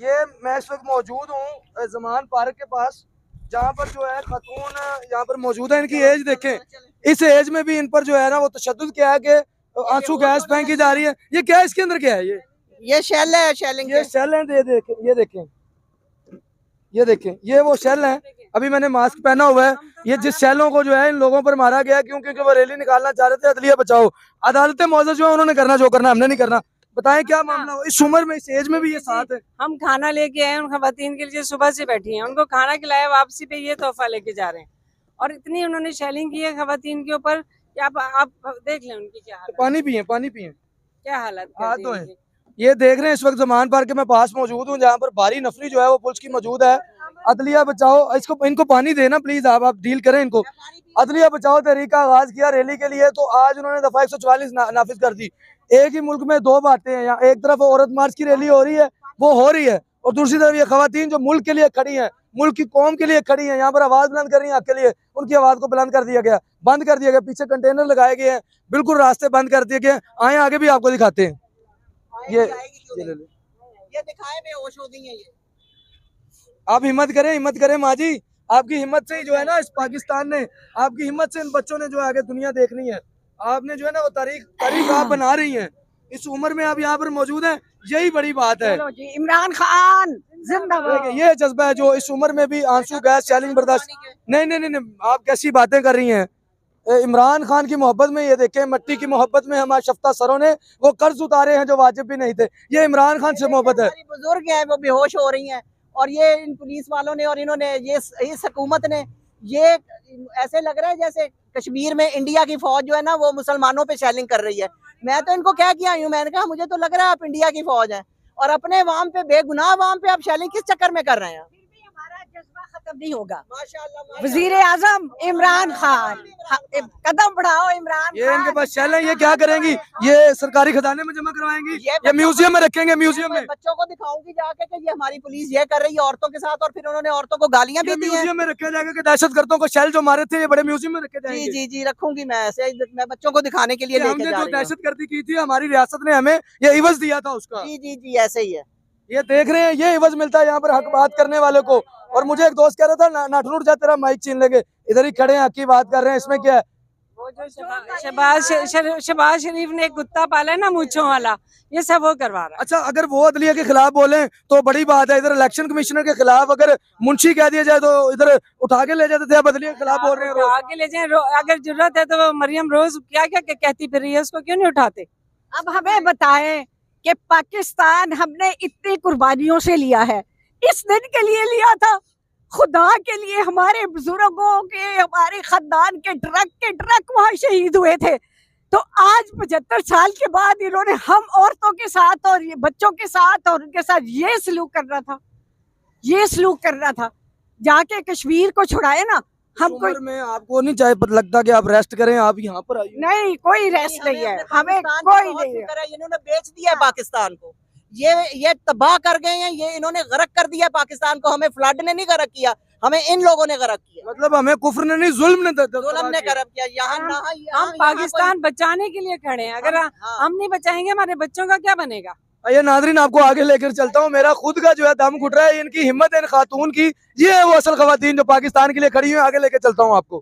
ये मैं इस वक्त मौजूद हूँ जमान पार्क के पास, जहाँ पर जो है खातून यहाँ पर मौजूद है। इनकी एज देखें, इस एज में भी इन पर जो है ना वो तशद्दुद किया है कि आंसू गैस फेंकी जा रही है। ये क्या है, इसके अंदर क्या है? ये शेल है, शेलिंग ये शेल है। ये देखें, ये देखें, ये देखें, ये वो शेल है। अभी मैंने मास्क पहना हुआ है। ये जिस शेलों को जो है इन लोगों पर मारा गया क्योंकि वो रैली निकालना चाह रहे थे अदलिया बचाओ, अदालतें मौजूद जो है उन्होंने करना जो करना, हमने नहीं करना। बताएं क्या मामला हो? इस उम्र में, इस एज में भी ये साथ है। हम खाना लेके आए उन खवातीन के लिए, सुबह से बैठी हैं, उनको खाना खिलाया, वापसी पे ये तोहफा लेके जा रहे हैं और इतनी उन्होंने शेलिंग की है खवातीन के ऊपर कि आप देख लें उनकी क्या हालत। पानी पिए, पानी पिए, क्या हालत हाँ तो है। ये देख रहे हैं इस वक्त जमान पार्क के मैं पास मौजूद हूँ, जहाँ पर भारी नफरी जो है वो पुलिस की मौजूद है। अदलिया बचाओ, इसको इनको पानी देना प्लीज, आप डील करें इनको। अदलिया बचाओ तहरीक का आगाज किया रैली के लिए, तो आज उन्होंने दफा 144 नाफिज कर दी। एक ही मुल्क में दो बातें हैं, यहाँ एक तरफ औरत मार्च की रैली हो रही है, वो हो रही है, और दूसरी तरफ ये खवातीन जो मुल्क के लिए खड़ी हैं, मुल्क की कौम के लिए खड़ी हैं, यहाँ पर आवाज बुलंद कर रही है हक के लिए, उनकी आवाज को बुलंद कर दिया गया, बंद कर दिया गया। पीछे कंटेनर लगाए गए हैं, बिल्कुल रास्ते बंद कर दिए गए। आए आगे भी आपको दिखाते हैं। ये दिखाए बेहोश हो गई है ये। आप हिम्मत करें माँ जी, आपकी हिम्मत से ही जो है ना इस पाकिस्तान ने, आपकी हिम्मत से इन बच्चों ने जो आगे दुनिया देखनी है। आपने जो है ना वो तारीख आप बना रही हैं, इस उम्र में आप यहाँ पर मौजूद हैं, यही बड़ी बात है। इमरान खान जिंदाबाद। ये जज्बा है जो इस उम्र में भी आंसू गैस चैलेंज बर्दाश्त नहीं, आप कैसी बातें कर रही हैं। इमरान खान की मोहब्बत में ये देखें, मट्टी की मोहब्बत में हमारे शफ्ता सरों ने वो कर्ज उतारे हैं जो वाजिब भी नहीं थे। ये इमरान खान से मोहब्बत है। बुजुर्ग है वो बेहोश हो रही हैं, और ये इन पुलिस वालों ने और इन्होंने इस हुकूमत ने, ये ऐसे लग रहा है जैसे कश्मीर में इंडिया की फौज जो है ना वो मुसलमानों पे शेलिंग कर रही है। मैं तो इनको क्या किया हूँ, मैंने कहा मुझे तो लग रहा है आप इंडिया की फौज है और अपने वाम पे, बेगुनाह वाम पे आप शेलिंग किस चक्कर में कर रहे हैं। जज्बा खत्म नहीं होगा। माशाल्लाह वजीर आजम इमरान खान, कदम बढ़ाओ इमरान। ये इनके पास शैल है, ये क्या करेंगी? ये सरकारी खजाने में जमा करवाएंगी, ये म्यूजियम में रखेंगे। म्यूजियम में बच्चों को दिखाऊंगी जाके कि ये हमारी पुलिस ये कर रही है औरतों के साथ, और फिर उन्होंने औरतों को गालियां भी दी हैं। म्यूजियम में रखे जाएंगे कि दहशतगर्दों को शैल जो मारे थे ये बड़े म्यूजियम में रखे जाएंगे। जी रखूंगी मैं, ऐसे मैं बच्चों को दिखाने के लिए लेके जा रही हूं। जो दहशतगर्दी की थी हमारी रियासत ने हमें ये इवज दिया था उसका। जी ऐसे ही है। ये देख रहे हैं, ये इवज मिलता है यहाँ पर हक बात करने वाले को। और मुझे एक दोस्त कह रहा था नाठनुर जा तेरा माइक छीन लेंगे, इधर ही खड़े हैं, हक की बात कर रहे हैं, इसमें क्या है? वो जो शहबाज शरीफ ने एक कुत्ता पाला है ना मूंछों वाला, ये सब वो करवा रहा है। अच्छा, अगर वो अदलिया के खिलाफ बोले तो बड़ी बात है। इधर इलेक्शन कमिश्नर के खिलाफ अगर मुंशी कह दिया जाए तो इधर उठा के ले जाते थे, अब अदलिया के खिलाफ बोल रहे हैं। आगे ले जाए, अगर जरूरत है तो मरियम रोज क्या क्या कहती फिर रही है, उसको क्यों नहीं उठाते? अब हमें बताएं कि पाकिस्तान हमने इतनी कुर्बानियों से लिया है, इस दिन के लिए लिया था, खुदा के लिए हमारे बुजुर्गों के, हमारे खानदान के ट्रक वहाँ शहीद हुए थे। तो आज 75 साल के बाद इन्होंने हम औरतों के साथ और ये बच्चों के साथ और उनके साथ ये सलूक करना था, जाके कश्मीर को छुड़ाए ना। हम कोई में आपको नहीं चाहे लगता कि आप रेस्ट करें, आप यहाँ पर आइए। नहीं, कोई रेस्ट नहीं है, हमें कोई नहीं है। इन्होंने बेच दिया है पाकिस्तान को, ये तबाह कर गए हैं, ये इन्होंने गरक कर दिया पाकिस्तान को। हमें फ्लड ने नहीं गरक किया, हमें इन लोगों ने गरक किया। मतलब हमें कुफ्र ने नहीं, जुल्म ने गरक किया। हम पाकिस्तान बचाने के लिए खड़े हैं, अगर हम नहीं बचाएंगे हमारे बच्चों का क्या बनेगा? ये नाज़रीन आपको आगे लेकर चलता हूँ, मेरा खुद का जो है दम घुट रहा है। इनकी हिम्मत है इन खातून की, ये है वो असल खवातीन जो पाकिस्तान के लिए खड़ी हुई। आगे लेकर चलता हूँ आपको।